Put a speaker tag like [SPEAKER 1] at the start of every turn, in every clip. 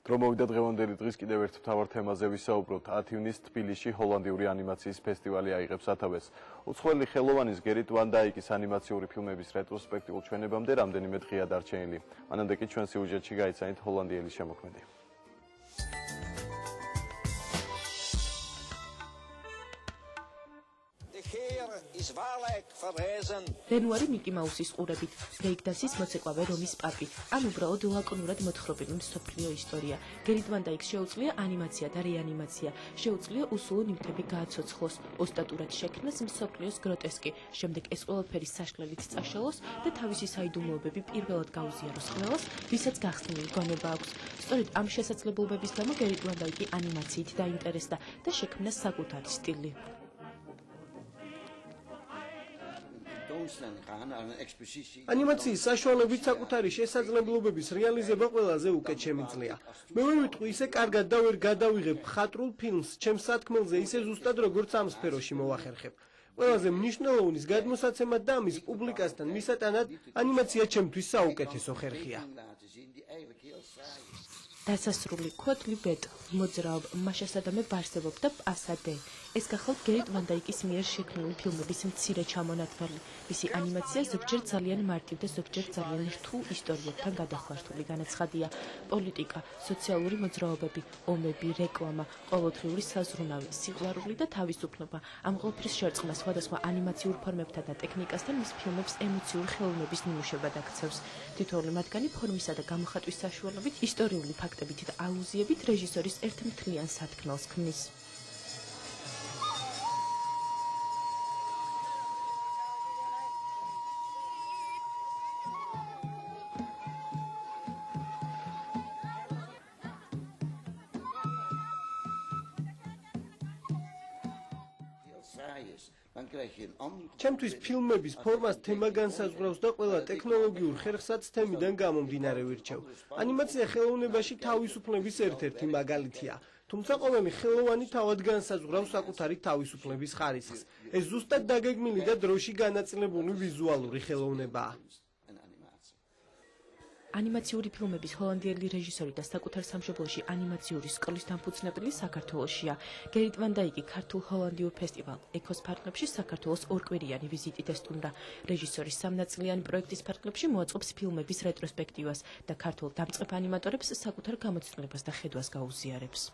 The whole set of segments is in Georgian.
[SPEAKER 1] დრომოვიდა დღევანდელი დღის კიდევ ერთ მთავარ თემაზე ვისაუბროთ. 10 ივნისს თბილისში ჰოლანდიური ანიმაციის ფესტივალი აიღებს სათავეს. უცხოელი ხელოვანის გერიტ ვან დაიკის ანიმაციური ფილმების რეტროსპექტიულ ჩვენებამდე რამდენიმე დღეა დარჩენილი. მანამდე კი ჩვენ სიუჟეტში გაიცანით ჰოლანდიელის შემოქმედი.
[SPEAKER 2] რენუარი მიკი მაუსის ყურებით, ბრეიკდანსის მოცეკვავე რომის პაპი, ან უბრალოდ ლაკონურად მოთხრობილი მსოფლიო ისტორია. გერიტ ვან დაიკს შეუძლია ანიმაცია და რეანიმაცია, შეუძლია უსულო ნივთები გააცოცხლოს, ოსტატურად შექმნას მსოფლიოს გროტესკი, შემდეგ ეს ყველაფერი საშლელით წაშალოს და თავისი საიდუმლოებები პირველად გაუზიაროს ყველას, ვისაც გახსნილი გონება აქვს. სწორედ ამ შესაძლებლობების გამო გერიტ ვან დაიკი ანიმაციით დაინტერესდა და შექმნა საკუთარი სტილი.
[SPEAKER 3] ანიმაციის საშუალებით საკუთარი შესაძლებლობების რეალიზება ყველაზე უკეთ შემიძლია. მე ვერ ვიტყვი ისე კარგად და ვერ გადავიღებ მხატვრულ ფილმს ჩემს სათქმელზე ისე ზუსტად როგორც ამ სფეროში მოვახერხებ. ყველაზე მნიშვნელოვნის გადმოსაცემად და ამის პუბლიკასთან მისატანად ანიმაცია ჩემთვის საუკეთესო ხერხია.
[SPEAKER 2] დასასრული ქოთლი ბეტ, მოძრაობ, მაშასადამე ბარსებობ და პასადე. ეს გახლავთ გერიტ ვან დაიკის მიერ შექმნილი ფილმების მცირე ჩამონათვალი. მისი ანიმაცია ზოგჯერ ძალიან მარტივ და ზოგჯერ ძალიან რთულ ისტორიებთან გადახვართული განაცხადია. პოლიტიკა, სოციალური მოძრაობები, ომები, რეკლამა, ყოველდღიური საზრუნავი, სიყვარული და თავისუფლება. ამ ყველაფრის შერწყმა სხვადასხვა ანიმაციურ ფორმებთან და ტექნიკასთან მის ფილმებს ემოციური ხელოვნების ნიმუშებად აქცევს. თითოეული მათგანი ფორმისა და გამოხატვის საშუალებით ისტორიული ფაქტებით და ალუზიებით რეჟისორის ერთმთლიან სათქმელს ქმნის.
[SPEAKER 3] ჩემთვის ფილმების ფორმას თემა განსაზღვრავს და ყველა ტექნოლოგიურ ხერხსაც თემიდან გამომდინარე ვირჩევ. ანიმაცია ხელოვნებაში თავისუფლების ერთ-ერთი მაგალითია. თუმცა ყოველი ხელოვანი თავად განსაზღვრავს საკუთარი თავისუფლების ხარისხს. ეს ზუსტად დაგეგმილი და დროში განაწილებული ვიზუალური ხელოვნებაა.
[SPEAKER 2] ანიმაციური ფილმების ჰოლანდიელი რეჟისორი და საკუთარ სამშობლოში ანიმაციური სკოლის დამფუძნებელი საქართველოშია. გერიტ ვან დაიკი ქართულ-ჰოლანდიურ ფესტივალ ეკოს ფარგლებში საქართველოს ორკვირიანი ვიზიტით ესტუმრა. რეჟისორის სამნაწილიანი პროექტის ფარგლებში მოაწყობს ფილმების რეტროსპექტივას და ქართულ დამწყებ ანიმატორებს საკუთარ გამოცდილებას და ხედვას გაუზიარებს.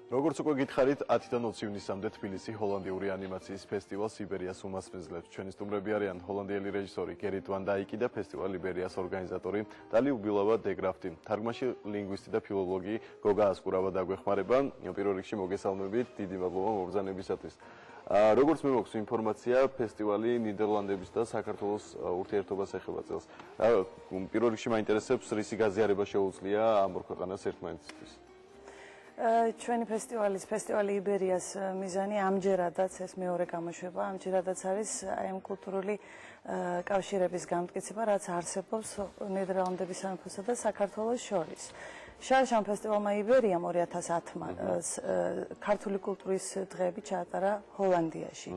[SPEAKER 1] როგორც უკვე გითხარით, 10-დან 20 ივნისამდე თბილისი ჰოლანდიური ანიმაციის ფესტივალს იბერიას უმასპინძლებს. ჩვენი სტუმრები არიან ჰოლანდიელი რეჟისორი გერიტ ვან დაიკი და ფესტივალ იბერიას ორგანიზატორი დალი უბილავა დეგრაფტი. თარგმანში ლინგვისტი და ფილოლოგი გოგა ასკურავა დაგვეხმარება. პირველ რიგში მოგესალმებით, დიდი მადლობა მობრძანებისათვის. როგორც მე მაქვს ინფორმაცია, ფესტივალი ნიდერლანდების და საქართველოს ურთიერთობას ეხება წელს. პირველ რიგში მაინტერესებს, რისი გაზიარება შეუძლია ამ ორ ქვეყანას ერთმანეთისთვის.
[SPEAKER 4] ჩვენი ფესტივალი იბერიას მიზანი ამჯერადაც ეს მეორე გამოშვება, ამჯერადაც არის აი ამ კულტურული კავშირების გამტკიცება, რაც არსებობს ნიდერლანდების სამეფოსა და საქართველოს შორის. შარშან ფესტივალმა იბერიამ 2010-მა ქართული კულტურის დღეები ჩაატარა ჰოლანდიაში.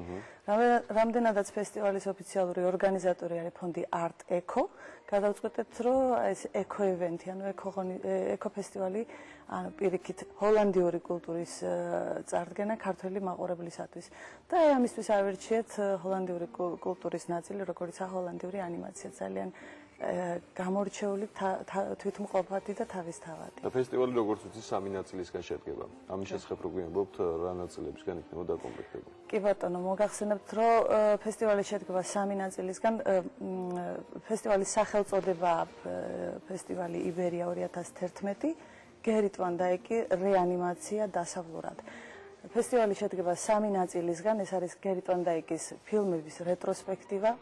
[SPEAKER 4] რამდენადაც ფესტივალის ოფიციალური ორგანიზატორი არის ფონდი Art Eco, გადავწყვეტეთ, რომ ეს ეკო ივენთი, ანუ ეკო ფესტივალი, ანუ პირიქით ჰოლანდიური კულტურის წარდგენა ქართველი მაყურებლისათვის. და ამისთვის ავირჩიეთ ჰოლანდიური კულტურის ნაწილი, როგორიცაა ჰოლანდიური ანიმაცია, ძალიან გამორჩეული თვითმყოფადი და თავისთავადი.
[SPEAKER 1] და ფესტივალი როგორც ვიცი 3 ნაწილისგან შედგება. ამის შესახებ რო გვიამბობთ, რა ნაწილებისგან იქნება დაკომპლექტებული?
[SPEAKER 4] კი ბატონო, მოგახსენებთ, რომ ფესტივალი შედგება 3 ნაწილისგან. ფესტივალის სახელწოდება ფესტივალი იბერია 2011, გერიტ ვან დაიკი რეანიმაცია დასავლურად. ფესტივალი შედგება 3 ნაწილისგან, ეს არის გერიტ ვან დაიკის ფილმების რეტროსპექტივა,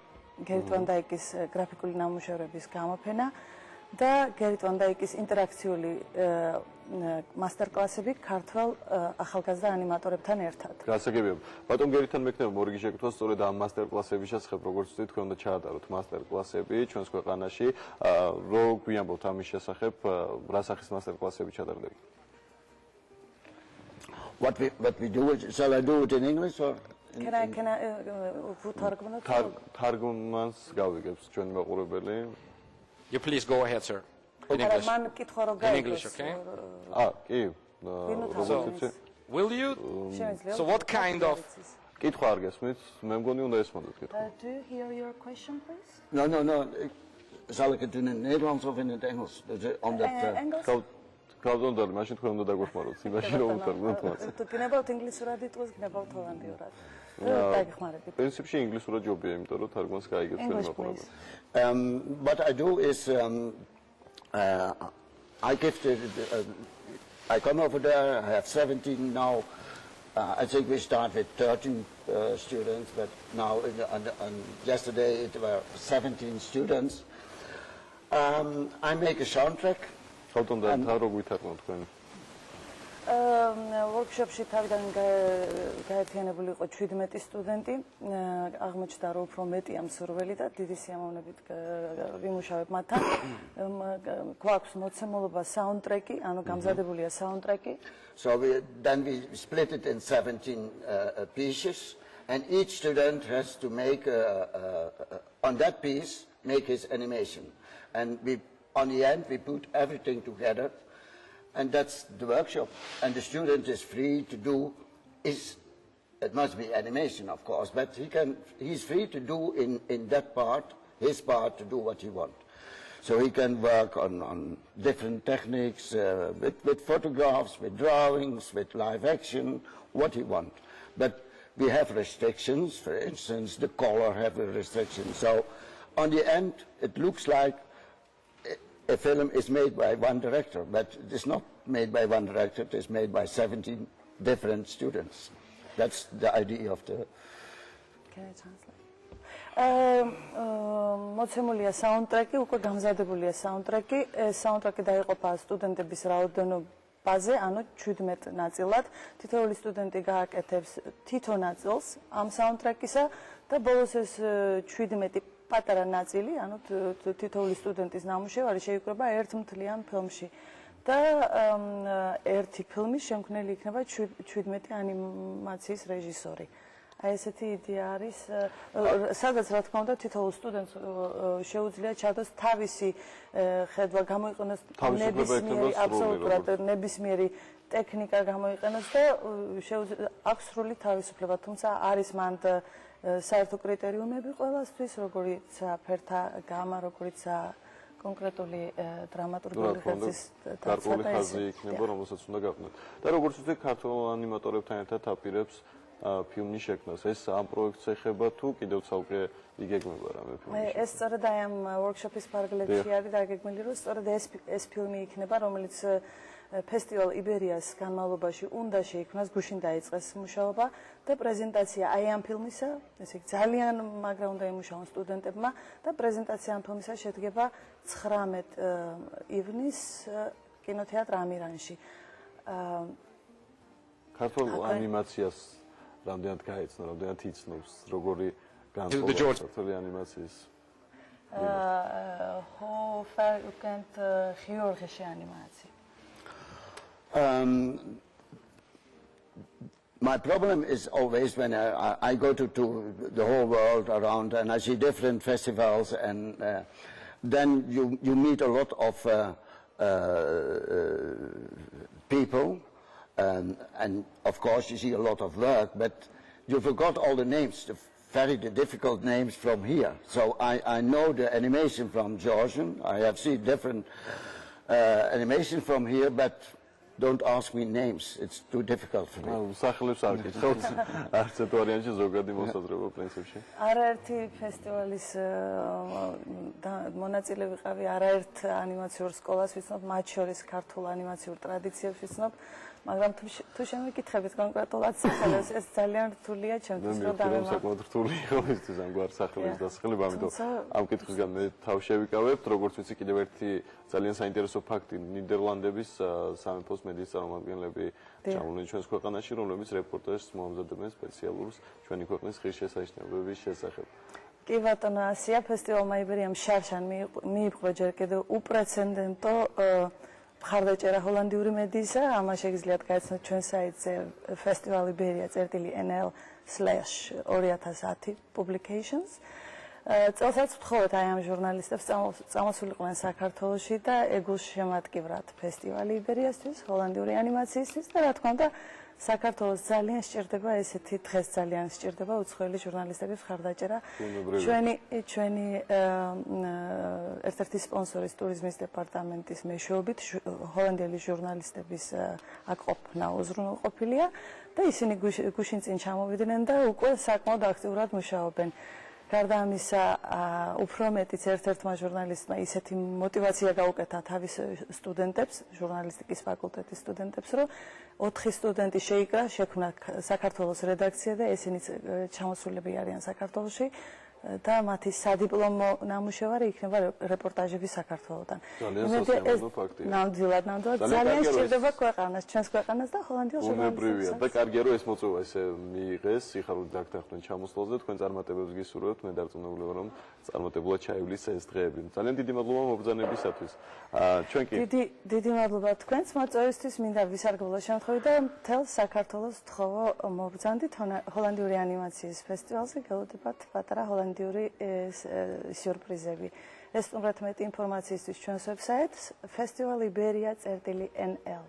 [SPEAKER 4] გერიტ ვან დაიკის გრაფიკული ნამუშევრების გამოფენა და გერიტ ვან დაიკის ინტერაქციული მასტერკლასები ქართველ ახალგაზრდა ანიმატორებთან ერთად.
[SPEAKER 1] გასაგებია. ბატონ გერითან მექნება მორიგი შეკითხვა სწორედ ამ მასტერკლასების შესახებ, როგორც ვთქვით, თქვენ უნდა ჩაატაროთ მასტერკლასები ჩვენს ქვეყანაში. რო გვიამბობთ ამის შესახებ, რა სახის მასტერკლასები ჩატარდება?
[SPEAKER 5] What we do, shall I do it in English or?
[SPEAKER 4] Can I
[SPEAKER 1] თარგმანს გავიგებს ჩვენი მაყურებელი.
[SPEAKER 5] You please go ahead, sir. In English. In English, okay?
[SPEAKER 1] კი.
[SPEAKER 5] So, will you? So what kind of?
[SPEAKER 1] კითხვა არ გესმით? მე მგონი უნდა ესმოდეთ კითხვა.
[SPEAKER 4] Do you hear your question, please?
[SPEAKER 6] No. Zal ik het doen in het Nederlands of in het Engels? Omdat...
[SPEAKER 4] Engels?
[SPEAKER 1] გავდონდალი, მაშინ თქვენ უნდა დაგვეხმაროთ. იმაში რომ უთარგმნოთ მას.
[SPEAKER 4] თუ გნებავთ ინგლისურად იტყვის, გნებავთ ჰოლანდიურად. დაგეხმარებით.
[SPEAKER 1] პრინციპში ინგლისურად ჯობია, იმიტომ რომ თარგმანს გაიგებს თქვენ მაყურებელი.
[SPEAKER 6] What I do is I give I come over there, I have 17 now. I think we start with 13 students, but now yesterday it were 17 students. I make a soundtrack.
[SPEAKER 1] ხალხთან და როგორ ვითარგმნოთ თქვენ?
[SPEAKER 4] Workshop-ში თავიდან გაერთიანებული იყო 17 სტუდენტი. აღმოჩნდა რომ უფრო მეტია მსურველი და დიდი სიამოვნებით ვიმუშავებ მათთან. გვაქვს მოცემულობა soundtrack-ი, ანუ გამზადებულია soundtrack-ი.
[SPEAKER 6] So then we split it in 17 pieces, and each student has to make on that piece make his animation, and on the end we put everything together, and that's the workshop. And the student is free to do it must be animation, of course, but he's free to do in that part, his part, to do what he wants. So he can work on different techniques, with photographs, with drawings, with live action, what he wants. But we have restrictions. For instance, the color have a restriction. So on the end, it looks like a film is made by one director, but it is not made by one director. It is made by 17 different students. That's the idea of the...
[SPEAKER 4] Can I translate? მოცემულია საუნდტრეკი, უკვე გამზადებულია საუნდტრეკი. საუნდტრეკი დაიყოფა სტუდენტების რაოდენობაზე, ანუ 17 ნაწილად. თითოეული სტუდენტი გააკეთებს თითო ნაწილს ამ საუნდტრეკისა და ბოლოს ეს 17 პატარა ნაწილი, ანუ თითოეული სტუდენტის ნამუშევარი შეიკრება ერთ მთლიან ფილმში. და ერთი ფილმის შემქმნელი იქნება 17 ანიმაციის რეჟისორი. აი ესეთი იდეა არის, სადაც რა თქმა უნდა თითოეულ სტუდენტს შეუძლია ჩადოს თავისი ხედვა, გამოიყენოს ნებისმიერი ტექნიკა გამოიყენოს და აქვს სრული თავისუფლება, თუმცა არის მანდ საერთო კრიტერიუმები ყველასთვის, როგორიცაა ფერთა გამა, როგორიცაა კონკრეტული დრამატურგიული ხაზის
[SPEAKER 1] გარკვეული ხაზი იქნება, რომელსაც უნდა გავხსნათ. და როგორც ვთქვი, ქართულ ანიმატორებთან ერთად აპირებს ფილმის შექმნას. ეს ამ პროექტს ეხება თუ კიდევ ცალკე იგეგმება რამე ფილმში?
[SPEAKER 4] ეს სწორედ აი ამ workshop-ის პარალელში არის დაგეგმილი, რომ სწორედ ეს ფილმი იქნება, რომელიც ფესტივალ იბერიას განმავლობაში უნდა შეიქმნას, გუშინ დაიწყეს მუშაობა და პრეზენტაცია აი ამ ფილმისა, ესე იგი ძალიან მაგრა უნდა იმუშაონ სტუდენტებმა და პრეზენტაცია ამ ფილმისა შედგება 19 ივნისს კინოთეატრ ამირანში.
[SPEAKER 1] ქართულ ანიმაციას რამდენად გაეცნო, რამდენად იცნობს, როგორი განსხვავება ქართული ანიმაციის?
[SPEAKER 4] Hoe ver u kent Georgische animatie?
[SPEAKER 6] My problem is always when I go to the whole world around and I see different festivals, and then you meet a lot of people, and of course you see a lot of work, but you forgot all the names, the very difficult names from here. So I know the animation from Georgian. I have seen different animation from here, but don't ask me names. It's too difficult for me.
[SPEAKER 1] სახელებს არ გითხავთ. არც ერთ ვარიანტში ზოგადი მოსაზრება პრინციპში.
[SPEAKER 4] არაერთი ფესტივალის მონაწილე ვიყავი, არაერთ ანიმაციურ სკოლას ვიცნობ, მათ შორის ქართულ ანიმაციურ ტრადიციებს ვიცნობ, მაგრამ თუ შემეკითხებით კონკრეტულად სახელებს, ეს ძალიან რთულია ჩემთვის, რომ დავემატო.
[SPEAKER 1] საკმაოდ რთული იყო ისიც ამგვარ სახელის დასახელება, ამიტომ ამ კითხვისგან მე თავ შევიკავებთ, როგორც ვიცი, კიდევ ერთი ძალიან საინტერესო ფაქტი, ნიდერლანდების სამეფოს მედიის წარმომადგენლები ჩამოვიდნენ ჩვენს ქვეყანაში, რომლებიც რეპორტაჟს მოამზადებენ სპეციალურს ჩვენი ქვეყნის ღირსშესანიშნაობების შესახებ.
[SPEAKER 4] კი ბატონო, ასია ფესტივალმა იბერიამ შარშან მიიპყრო ჯერ კიდევ უპრეცედენტო მხარდაჭერა ჰოლანდიური მედიისა, ამას შეგიძლიათ გაიცნოთ ჩვენ საიტზე festivaliberiya.nl/2010 publications. წელსაც ვთხოვეთ აი ამ ჟურნალისტებს წამოსულიყვნენ საქართველოში და ეგულშემატკივრად ფესტივალი იბერიასთვის, ჰოლანდიური ანიმაციისთვის და რა თქმა უნდა საქართველოს ძალიან სჭირდება ესეთი დღეს ძალიან სჭირდება უცხოელი ჟურნალისტების მხარდაჭერა. ჩვენი ერთ-ერთი სპონსორის ტურიზმის დეპარტამენტის მეშვეობით ჰოლანდიელი ჟურნალისტების აქ ყოფნა უზრუნველყოფილია და ისინი გუშინ წინ ჩამოვიდნენ და უკვე საკმაოდ აქტიურად მუშაობენ. გარდა ამისა, უფრო მეტიც ერთ-ერთმა ჟურნალისტმა ისეთი მოტივაცია გაუკეთა თავის სტუდენტებს, ჟურნალისტიკის ფაკულტეტის სტუდენტებს, რომ 4 სტუდენტი შეიკრა, შექმნა საქართველოს რედაქცია და ესენიც ჩამოსულები არიან საქართველოში და მათი სადიპლომო ნამუშევარი იქნება რეპორტაჟები საქართველოდან. ნამდვილად ძალიან სჭირდება ქვეყანას, ჩვენს ქვეყანას და ჰოლანდიელ
[SPEAKER 1] ჟურნალისტებს. და კარგია რომ ეს მოწვევა ესე მიიღეს, სიხარული დაგდახდნენ ჩამოსვლაზე, თქვენ წარმატებებს გისურვებთ, მე დარწმუნებული რომ წარმატებულად ჩაივლის ეს დღეები. ძალიან დიდი მადლობა მობრძანებისათვის. ჩვენ კი
[SPEAKER 4] დიდი მადლობა თქვენს მოწვევისთვის, მინდა ვისარგებლო შემთხვევით და მთელ საქართველოს თხოვო მობრძანდით ჰოლანდიური ანიმაციის ფესტივალზე გელოდებათ პატარა ჰოლანდიური სიურპრიზები. ეს სტუმრად მეტი ინფორმაციისთვის ჩვენს ვებსაიტს festivaliberiya.nl.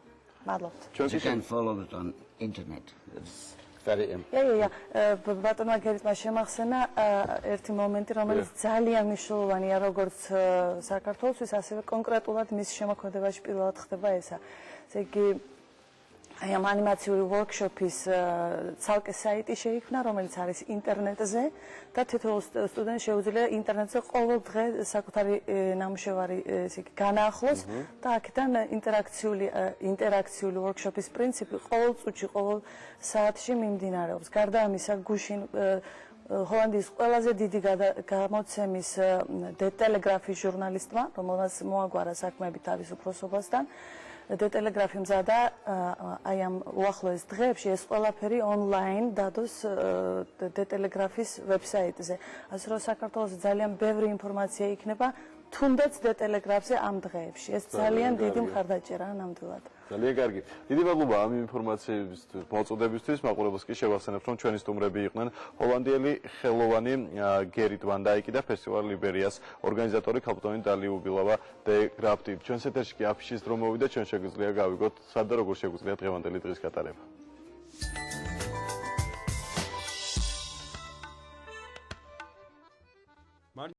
[SPEAKER 4] მადლობთ.
[SPEAKER 6] You can follow it on internet. It's very
[SPEAKER 4] ბატონმა გერიტმა შემახსენა ერთი მომენტი, რომელიც ძალიან მნიშვნელოვანია როგორც საქართველოსთვის, ასევე კონკრეტულად მის შემოქმედებაში პირველად ხდება ესა. ესე იგი აი ამ ანიმაციური ვორქშოპის ცალკე საიტი შეიქმნა, რომელიც არის ინტერნეტზე და თითოეულ სტუდენტს შეუძლია ინტერნეტზე ყოველ დღე საკუთარი ნამუშევარი ესე იგი განაახლოს და აქედან ინტერაქციული ვორქშოპის პრინციპი ყოველ წუთში, ყოველ საათში მიმდინარეობს. გარდა ამისა, გუშინ ჰოლანდიის ყველაზე დიდი გამოცემის დეტელეგრაფის ჟურნალისტმა, რომელმაც მოაგვარა საქმეები თავის უფროსობასთან, დეტელეგრაფი მზადა აი ამ უახლოეს დღეებში ეს ყველაფერი ონლაინ დადოს დეტელეგრაფის ვებსაიტზე. ასე რომ საქართველოს ძალიან ბევრი ინფორმაცია იქნება თუნდაც დეტელეგრაფზე ამ დღეებში. ეს ძალიან დიდი მხარდაჭერაა ნამდვილად.
[SPEAKER 1] ძალიან კარგი. დიდი მადლობა ამ ინფორმაციების მოწოდებისთვის. მაყურებელს კი შევახსენებთ, რომ ჩვენი სტუმრები იყვნენ ჰოლანდიელი ხელოვანი გერიტ ვან დაიკი და ფესტივალ ლიბერიას ორგანიზატორი ქალბატონი დალი უბილავა დე გრაფტი. ჩვენს ეთერში კი აფიშის დრო მოვიდა, ჩვენ შეგვიძლია გავიგოთ, სად და როგორ შეგვიძლია დღევანდელი დღის გატარება.